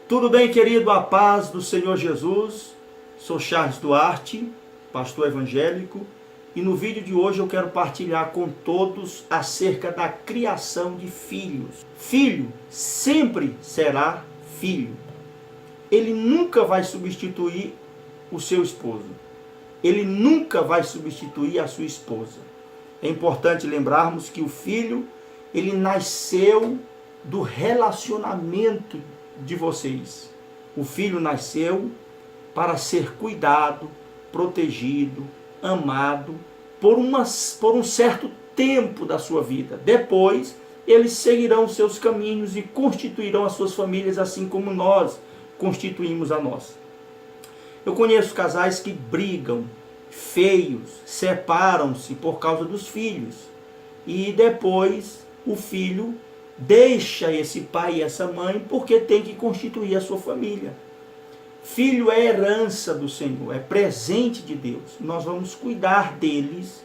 Tudo bem, querido? A paz do Senhor Jesus. Sou Charles Duarte, pastor evangélico, e no vídeo de hoje eu quero partilhar com todos acerca da criação de filhos. Filho sempre será filho. Ele nunca vai substituir o seu esposo. Ele nunca vai substituir a sua esposa. É importante lembrarmos que o filho, ele nasceu do relacionamento de vocês. O filho nasceu para ser cuidado, protegido, amado por um certo tempo da sua vida. Depois, eles seguirão seus caminhos e constituirão as suas famílias assim como nós constituímos a nossa. Eu conheço casais que brigam, feios, separam-se por causa dos filhos. E depois o filho deixa esse pai e essa mãe porque tem que constituir a sua família. Filho é herança do Senhor, é presente de Deus. Nós vamos cuidar deles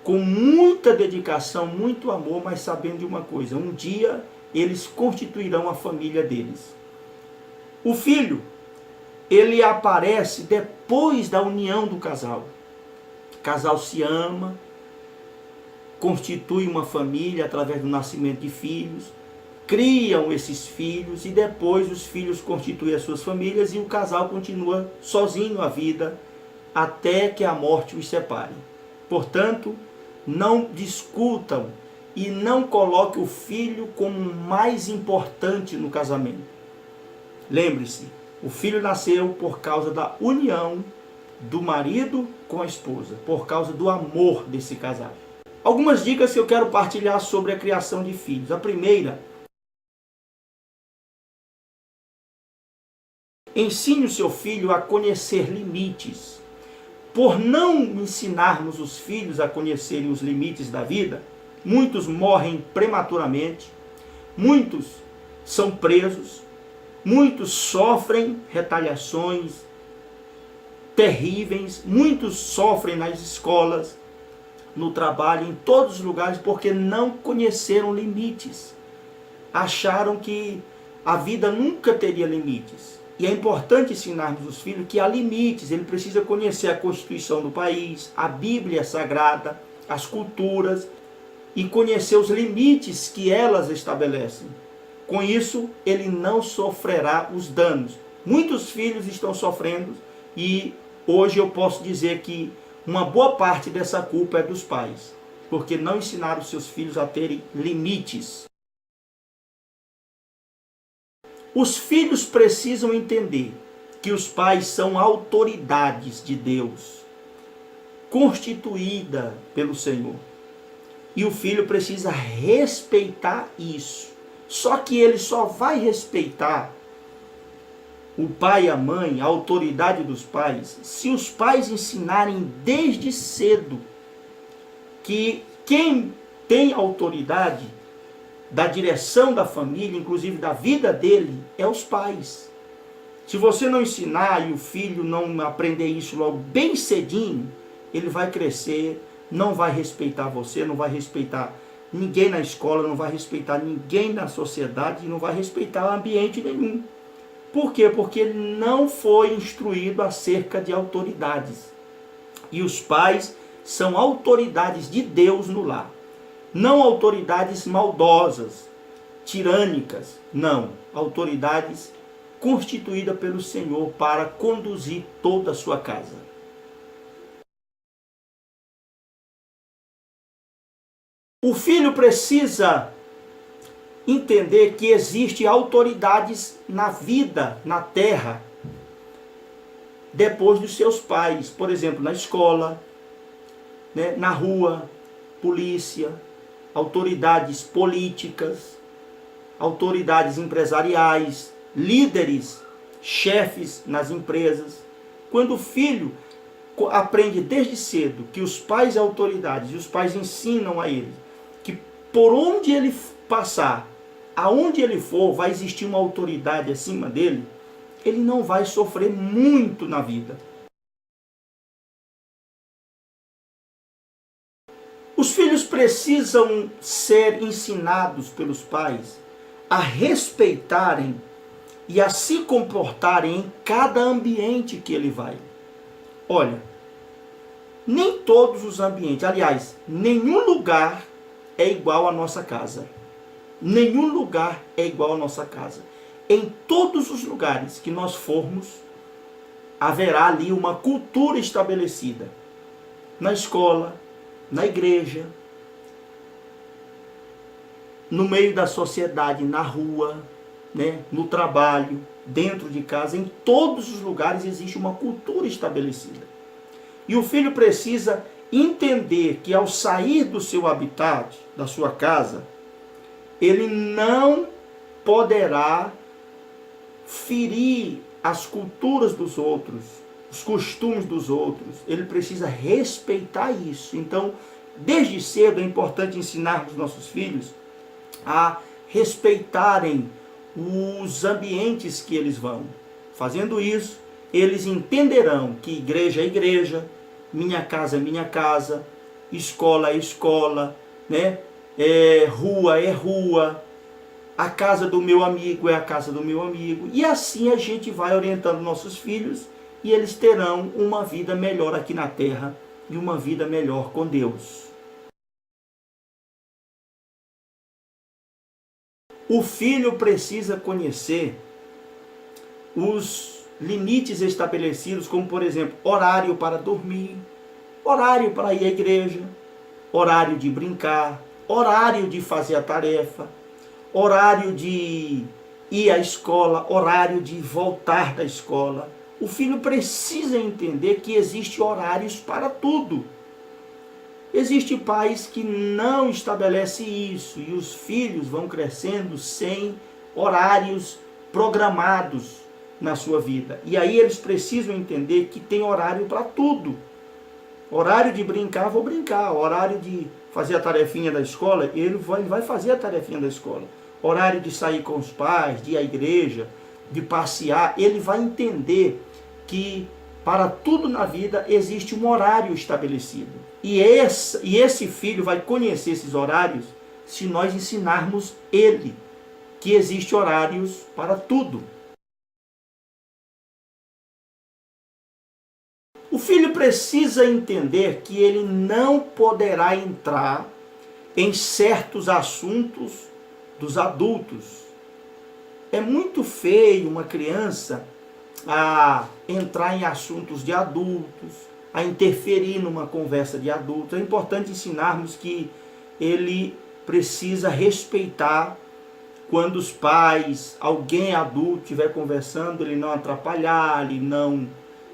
com muita dedicação, muito amor, mas sabendo de uma coisa: um dia eles constituirão a família deles. O filho, ele aparece depois da união do casal. O casal se ama, constitui uma família através do nascimento de filhos, criam esses filhos e depois os filhos constituem as suas famílias e o casal continua sozinho a vida até que a morte os separe. Portanto, não discutam e não coloquem o filho como mais importante no casamento. Lembre-se, o filho nasceu por causa da união do marido com a esposa, por causa do amor desse casal. Algumas dicas que eu quero partilhar sobre a criação de filhos. A primeira: ensine o seu filho a conhecer limites. Por não ensinarmos os filhos a conhecerem os limites da vida, muitos morrem prematuramente, muitos são presos, muitos sofrem retaliações terríveis, muitos sofrem nas escolas, no trabalho, em todos os lugares, porque não conheceram limites. Acharam que a vida nunca teria limites. E é importante ensinarmos os filhos que há limites. Ele precisa conhecer a Constituição do país, a Bíblia Sagrada, as culturas, e conhecer os limites que elas estabelecem. Com isso, ele não sofrerá os danos. Muitos filhos estão sofrendo e hoje eu posso dizer que uma boa parte dessa culpa é dos pais, porque não ensinaram seus filhos a terem limites. Os filhos precisam entender que os pais são autoridades de Deus, constituída pelo Senhor. E o filho precisa respeitar isso. Só que ele só vai respeitar o pai e a mãe, a autoridade dos pais, se os pais ensinarem desde cedo que quem tem autoridade da direção da família, inclusive da vida dele, é os pais. Se você não ensinar e o filho não aprender isso logo bem cedinho, ele vai crescer, não vai respeitar você, não vai respeitar ninguém na escola, não vai respeitar ninguém na sociedade, não vai respeitar ambiente nenhum. Por quê? Porque ele não foi instruído acerca de autoridades. E os pais são autoridades de Deus no lar. Não autoridades maldosas, tirânicas. Não. Autoridades constituídas pelo Senhor para conduzir toda a sua casa. O filho precisa entender que existem autoridades na vida, na terra, depois dos seus pais. Por exemplo, na escola, na rua, polícia, autoridades políticas, autoridades empresariais, líderes, chefes nas empresas. Quando o filho aprende desde cedo que os pais são autoridades e os pais ensinam a ele que por onde ele passar, aonde ele for, vai existir uma autoridade acima dele, ele não vai sofrer muito na vida. Os filhos precisam ser ensinados pelos pais a respeitarem e a se comportarem em cada ambiente que ele vai. Olha, nem todos os ambientes, aliás, nenhum lugar é igual à nossa casa. Nenhum lugar é igual à nossa casa. Em todos os lugares que nós formos, haverá ali uma cultura estabelecida. Na escola, na igreja, no meio da sociedade, na rua, né, no trabalho, dentro de casa, em todos os lugares existe uma cultura estabelecida. E o filho precisa entender que ao sair do seu habitat, da sua casa, ele não poderá ferir as culturas dos outros, os costumes dos outros. Ele precisa respeitar isso. Então, desde cedo é importante ensinarmos nossos filhos a respeitarem os ambientes que eles vão. Fazendo isso, eles entenderão que igreja é igreja, minha casa é minha casa, escola é escola, né? Rua é rua, a casa do meu amigo é a casa do meu amigo. E assim a gente vai orientando nossos filhos e eles terão uma vida melhor aqui na terra e uma vida melhor com Deus. O filho precisa conhecer os limites estabelecidos, como por exemplo, horário para dormir, horário para ir à igreja, horário de brincar, horário de fazer a tarefa, horário de ir à escola, horário de voltar da escola. O filho precisa entender que existem horários para tudo. Existem pais que não estabelecem isso e os filhos vão crescendo sem horários programados na sua vida. E aí eles precisam entender que tem horário para tudo. Horário de brincar, vou brincar. Horário de fazer a tarefinha da escola, ele vai fazer a tarefinha da escola. Horário de sair com os pais, de ir à igreja, de passear, ele vai entender que para tudo na vida existe um horário estabelecido. E esse filho vai conhecer esses horários se nós ensinarmos ele que existe horários para tudo. O filho precisa entender que ele não poderá entrar em certos assuntos dos adultos. É muito feio uma criança a entrar em assuntos de adultos, a interferir numa conversa de adultos. É importante ensinarmos que ele precisa respeitar quando os pais, alguém adulto estiver conversando, ele não atrapalhar, ele não...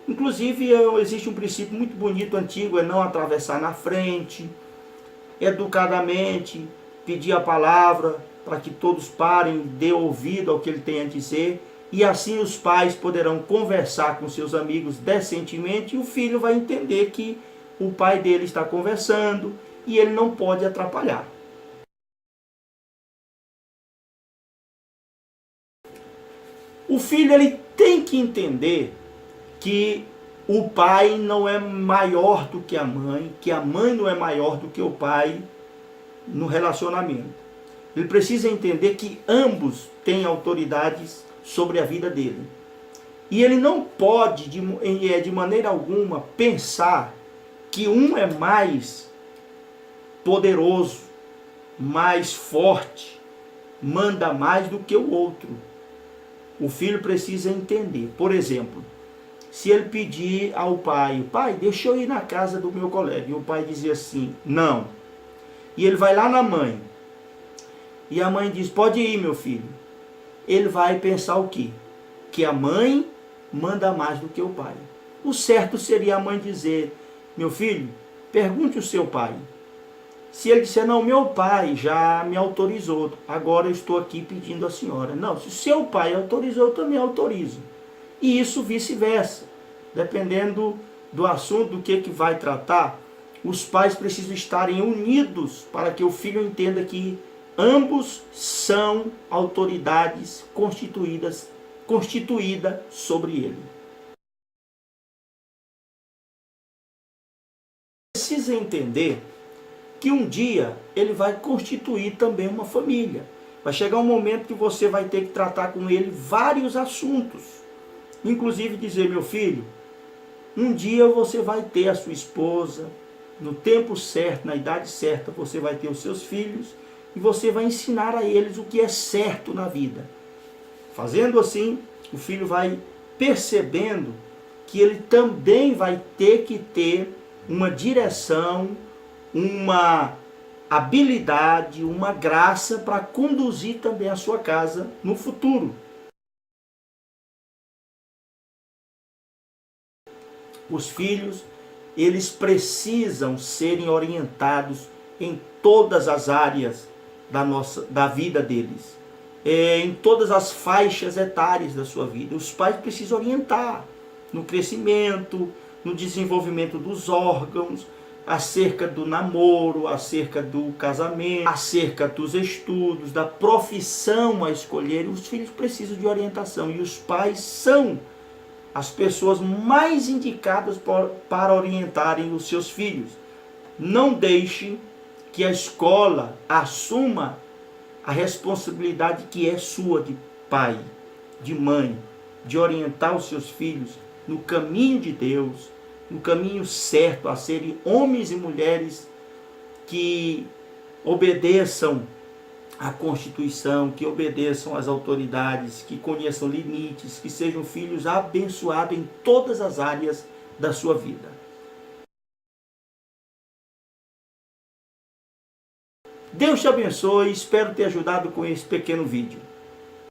Inclusive, existe um princípio muito bonito, antigo, é não atravessar na frente, educadamente, pedir a palavra para que todos parem, dê ouvido ao que ele tem a dizer, e assim os pais poderão conversar com seus amigos decentemente e o filho vai entender que o pai dele está conversando e ele não pode atrapalhar. O filho ele tem que entender que o pai não é maior do que a mãe não é maior do que o pai no relacionamento. Ele precisa entender que ambos têm autoridades sobre a vida dele. E ele não pode, de maneira alguma, pensar que um é mais poderoso, mais forte, manda mais do que o outro. O filho precisa entender. Por exemplo, se ele pedir ao pai, pai, deixa eu ir na casa do meu colega, e o pai dizer assim, não. E ele vai lá na mãe, e a mãe diz, pode ir, meu filho. Ele vai pensar o quê? Que a mãe manda mais do que o pai. O certo seria a mãe dizer, meu filho, pergunte o seu pai. Se ele disser, não, meu pai já me autorizou, agora eu estou aqui pedindo à senhora. Não, se o seu pai autorizou, eu também autorizo. E isso vice-versa. Dependendo do assunto, do que vai tratar, os pais precisam estarem unidos para que o filho entenda que ambos são autoridades constituídas sobre ele. Precisa entender que um dia ele vai constituir também uma família. Vai chegar um momento que você vai ter que tratar com ele vários assuntos. Inclusive dizer, meu filho, um dia você vai ter a sua esposa, no tempo certo, na idade certa, você vai ter os seus filhos e você vai ensinar a eles o que é certo na vida. Fazendo assim, o filho vai percebendo que ele também vai ter que ter uma direção, uma habilidade, uma graça para conduzir também a sua casa no futuro. Os filhos, eles precisam serem orientados em todas as áreas da vida deles, em todas as faixas etárias da sua vida. Os pais precisam orientar no crescimento, no desenvolvimento dos órgãos, acerca do namoro, acerca do casamento, acerca dos estudos, da profissão a escolher. Os filhos precisam de orientação e os pais são as pessoas mais indicadas para orientarem os seus filhos. Não deixe que a escola assuma a responsabilidade que é sua de pai, de mãe, de orientar os seus filhos no caminho de Deus, no caminho certo, a serem homens e mulheres que obedeçam à Constituição, que obedeçam às autoridades, que conheçam limites, que sejam filhos abençoados em todas as áreas da sua vida. Deus te abençoe, espero ter ajudado com esse pequeno vídeo.